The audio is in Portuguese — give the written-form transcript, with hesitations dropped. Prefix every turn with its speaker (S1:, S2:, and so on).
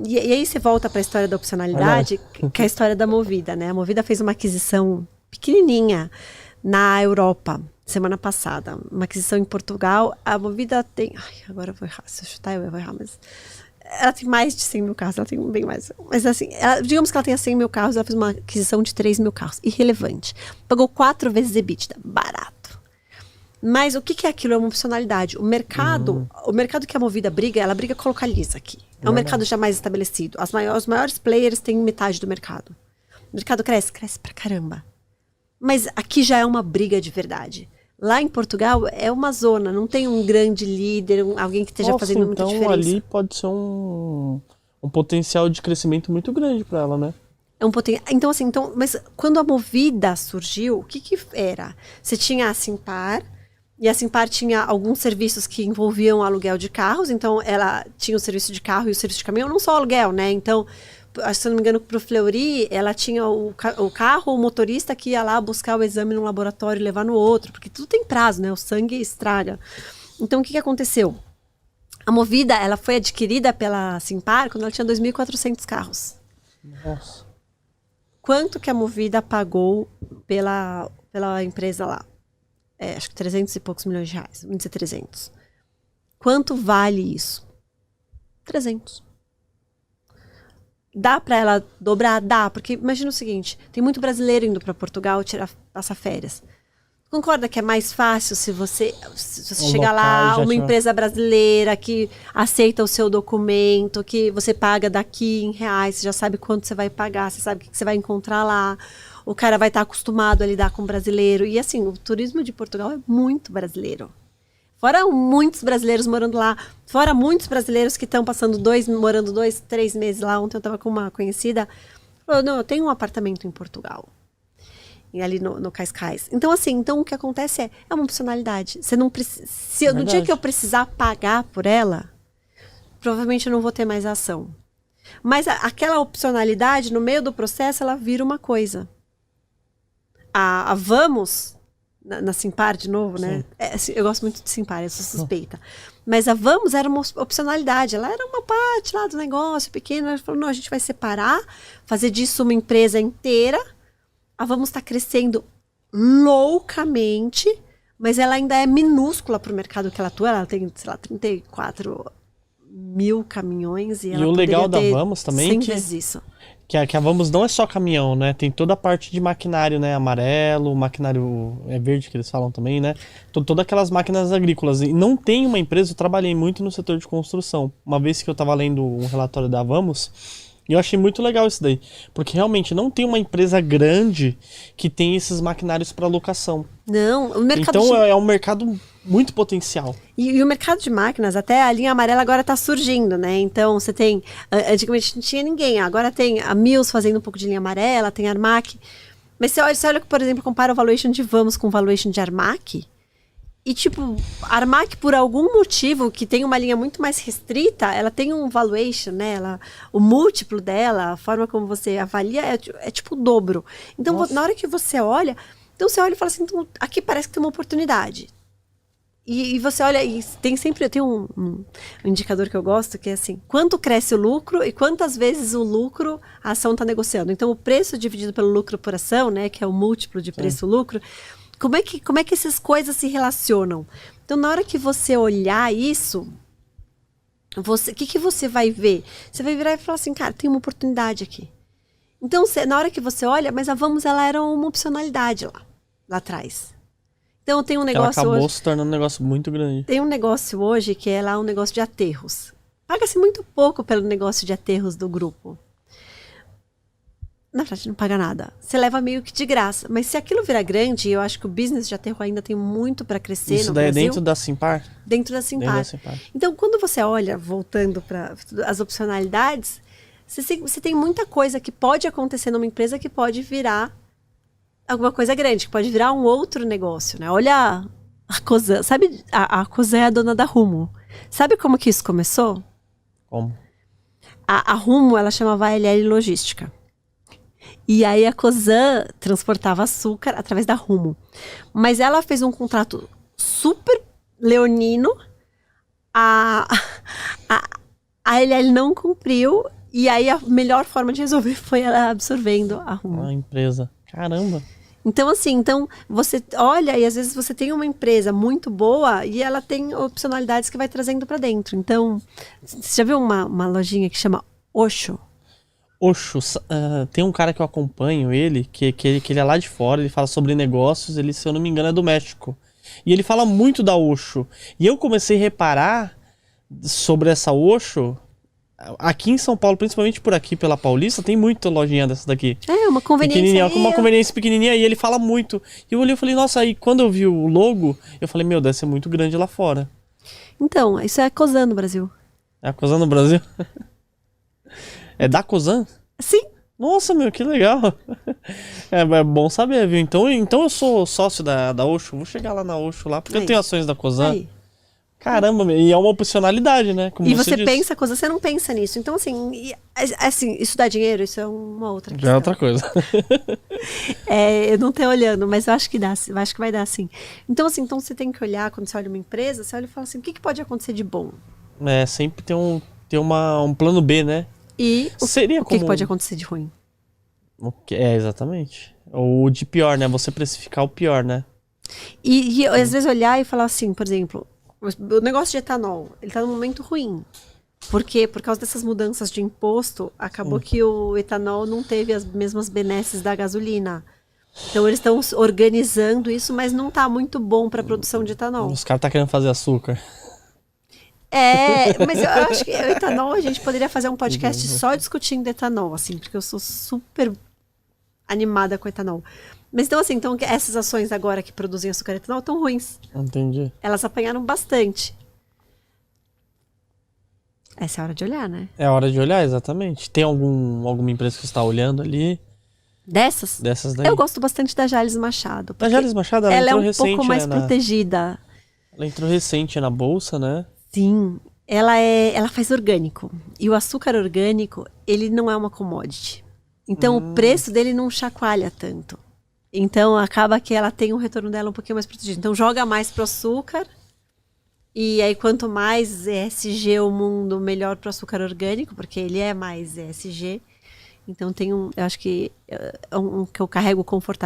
S1: E aí você volta para a história da opcionalidade, que é a história da Movida, né? A Movida fez uma aquisição pequenininha na Europa, semana passada. Uma aquisição em Portugal. A Movida tem... Ai, agora eu vou errar. Se eu chutar, eu vou errar, mas... Ela tem mais de 100 mil carros, ela tem bem mais. Mas assim, digamos que ela tenha 100 mil carros, ela fez uma aquisição de 3 mil carros. Irrelevante. Pagou 4 vezes EBITDA. Barato. Mas o que é aquilo? É uma opcionalidade. O mercado que a Movida briga, ela briga com a Localiza aqui. É um mercado já mais estabelecido. Os maiores players têm metade do mercado. O mercado cresce pra caramba. Mas aqui já é uma briga de verdade. Lá em Portugal é uma zona, não tem um grande líder, alguém que esteja fazendo muita diferença.
S2: Então ali pode ser um potencial de crescimento muito grande para ela, né?
S1: Então assim, mas quando a Movida surgiu, o que era? Você tinha a Simpar, e a Simpar tinha alguns serviços que envolviam aluguel de carros, então ela tinha o serviço de carro e o serviço de caminhão, não só aluguel, né? Então, se eu não me engano, para o Fleury, ela tinha o carro, o motorista que ia lá buscar o exame no laboratório e levar no outro, porque tudo tem prazo, né? O sangue estraga. Então, o que aconteceu? A Movida, ela foi adquirida pela Simpar quando ela tinha 2.400 carros.
S2: Nossa.
S1: Quanto que a Movida pagou pela empresa lá? Acho que 300 e poucos milhões de reais. Vamos dizer 300. Quanto vale isso? 300. Dá para ela dobrar? Dá, porque imagina o seguinte, tem muito brasileiro indo para Portugal passar férias. Concorda que é mais fácil se você chegar lá, uma empresa brasileira que aceita o seu documento, que você paga daqui em reais, você já sabe quanto você vai pagar, você sabe o que você vai encontrar lá, o cara vai estar acostumado a lidar com brasileiro. E assim, o turismo de Portugal é muito brasileiro. Fora muitos brasileiros morando lá, fora muitos brasileiros que estão morando 2, 3 meses lá. Ontem eu estava com uma conhecida, falou, não, eu tenho um apartamento em Portugal, e ali no Cascais. Então assim, o que acontece é uma opcionalidade. Você não precisa, no dia que eu precisar pagar por ela, provavelmente eu não vou ter mais ação. Mas aquela opcionalidade, no meio do processo, ela vira uma coisa. A Vamos... Na Simpar, de novo, né? Eu gosto muito de Simpar, eu sou suspeita. Mas a Vamos era uma opcionalidade. Ela era uma parte lá do negócio pequena. Ela falou, não, a gente vai separar, fazer disso uma empresa inteira. A Vamos está crescendo loucamente, mas ela ainda é minúscula para o mercado que ela atua. Ela tem, sei lá, 34 mil caminhões. E ela
S2: o legal da Vamos também que a Vamos não é só caminhão, né? Tem toda a parte de maquinário, né? Amarelo, maquinário verde que eles falam também, né? Todas aquelas máquinas agrícolas. E não tem uma empresa, eu trabalhei muito no setor de construção. Uma vez que eu estava lendo um relatório da Vamos, e eu achei muito legal isso daí. Porque realmente não tem uma empresa grande que tem esses maquinários para locação.
S1: Não, o mercado...
S2: Então é um mercado muito potencial.
S1: E o mercado de máquinas, até a linha amarela agora está surgindo, né? Então você tem, antigamente não tinha ninguém, agora tem a Mills fazendo um pouco de linha amarela, tem a Armac. Mas você olha, por exemplo, compara o valuation de Vamos com o valuation de Armac, e tipo, a Armac, por algum motivo, que tem uma linha muito mais restrita, ela tem um valuation, né? O múltiplo dela, a forma como você avalia é tipo o dobro. Então, na hora que você olha, então você olha e fala assim, então, aqui parece que tem uma oportunidade. E você olha, e tem um indicador que eu gosto, que é assim, quanto cresce o lucro e quantas vezes o lucro a ação está negociando. Então, o preço dividido pelo lucro por ação, né, que é o múltiplo de preço-lucro, como é que essas coisas se relacionam? Então, na hora que você olhar isso, o que você vai ver? Você vai virar e falar assim, cara, tem uma oportunidade aqui. Então, na hora que você olha, mas a Vamos, ela era uma opcionalidade lá atrás. Então tem um negócio
S2: ela acabou se tornando um negócio muito grande.
S1: Tem um negócio hoje que é lá um negócio de aterros. Paga-se muito pouco pelo negócio de aterros do grupo. Na verdade, não paga nada. Você leva meio que de graça. Mas se aquilo virar grande, eu acho que o business de aterro ainda tem muito para crescer no Brasil. Isso daí é
S2: dentro da Simpar?
S1: Dentro da Simpar. Então, quando você olha, voltando para as opcionalidades, você tem muita coisa que pode acontecer numa empresa que pode virar alguma coisa grande, que pode virar um outro negócio, né? Olha a Cosan, sabe? A Cosan é a dona da Rumo. Sabe como que isso começou?
S2: Como?
S1: A Rumo, ela chamava ALL Logística. E aí a Cosan transportava açúcar através da Rumo. Mas ela fez um contrato super leonino, a ALL não cumpriu, E aí a melhor forma de resolver foi ela absorvendo a Rumo.
S2: A empresa. Caramba.
S1: Então, assim, você olha e às vezes você tem uma empresa muito boa e ela tem opcionalidades que vai trazendo para dentro. Então, você já viu uma lojinha que chama Osho?
S2: Osho, tem um cara que eu acompanho, que ele é lá de fora, ele fala sobre negócios, ele, se eu não me engano, é do México. E ele fala muito da Osho. E eu comecei a reparar sobre essa Osho, aqui em São Paulo, principalmente por aqui, pela Paulista, tem muita lojinha dessa daqui.
S1: Uma conveniência.
S2: Uma conveniência pequenininha, e ele fala muito. E eu olhei e falei, nossa, aí quando eu vi o logo, eu falei, meu, deve ser muito grande lá fora.
S1: Então, isso é a Cosan no Brasil.
S2: É a Cosan no Brasil? É da Cosan?
S1: Sim.
S2: Nossa, meu, que legal. É bom saber, viu? Então eu sou sócio da Osho, vou chegar lá na Osho lá, porque eu tenho ações da Cosan. Aí. Caramba, e é uma opcionalidade, né? Como
S1: e você pensa coisa, você não pensa nisso. Então, assim, isso dá dinheiro, isso é uma outra questão.
S2: Já é outra coisa.
S1: Eu não tô olhando, mas eu acho que dá, eu acho que vai dar sim. Então, assim, você tem que olhar, quando você olha uma empresa, você olha e fala assim, o que pode acontecer de bom?
S2: Sempre ter um plano B, né?
S1: E o que pode acontecer de ruim?
S2: Exatamente. Ou de pior, né? Você precificar o pior, né?
S1: E às vezes olhar e falar assim, por exemplo, o negócio de etanol, ele tá num momento ruim. Por quê? Por causa dessas mudanças de imposto, acabou que o etanol não teve as mesmas benesses da gasolina. Então eles estão organizando isso, mas não tá muito bom para a produção de etanol.
S2: Os caras tá querendo fazer açúcar.
S1: Mas eu acho que o etanol, a gente poderia fazer um podcast só discutindo etanol, assim, porque eu sou super animada com etanol. Mas então, assim, essas ações agora que produzem açúcar e etanol estão ruins.
S2: Entendi.
S1: Elas apanharam bastante. Essa é a hora de olhar, né?
S2: É a hora de olhar, exatamente. Tem alguma empresa que você está olhando ali?
S1: Dessas?
S2: Dessas daí?
S1: Eu gosto bastante da Jalles Machado.
S2: Da Jalles Machado,
S1: ela é um pouco mais protegida.
S2: Ela entrou recente na bolsa, né?
S1: Sim. Ela faz orgânico. E o açúcar orgânico, ele não é uma commodity. Então, o preço dele não chacoalha tanto. Então, acaba que ela tem um retorno dela um pouquinho mais protegido. Então, joga mais pro açúcar. E aí, quanto mais ESG o mundo, melhor pro açúcar orgânico, porque ele é mais ESG. Então, eu acho que é um que eu carrego confortável.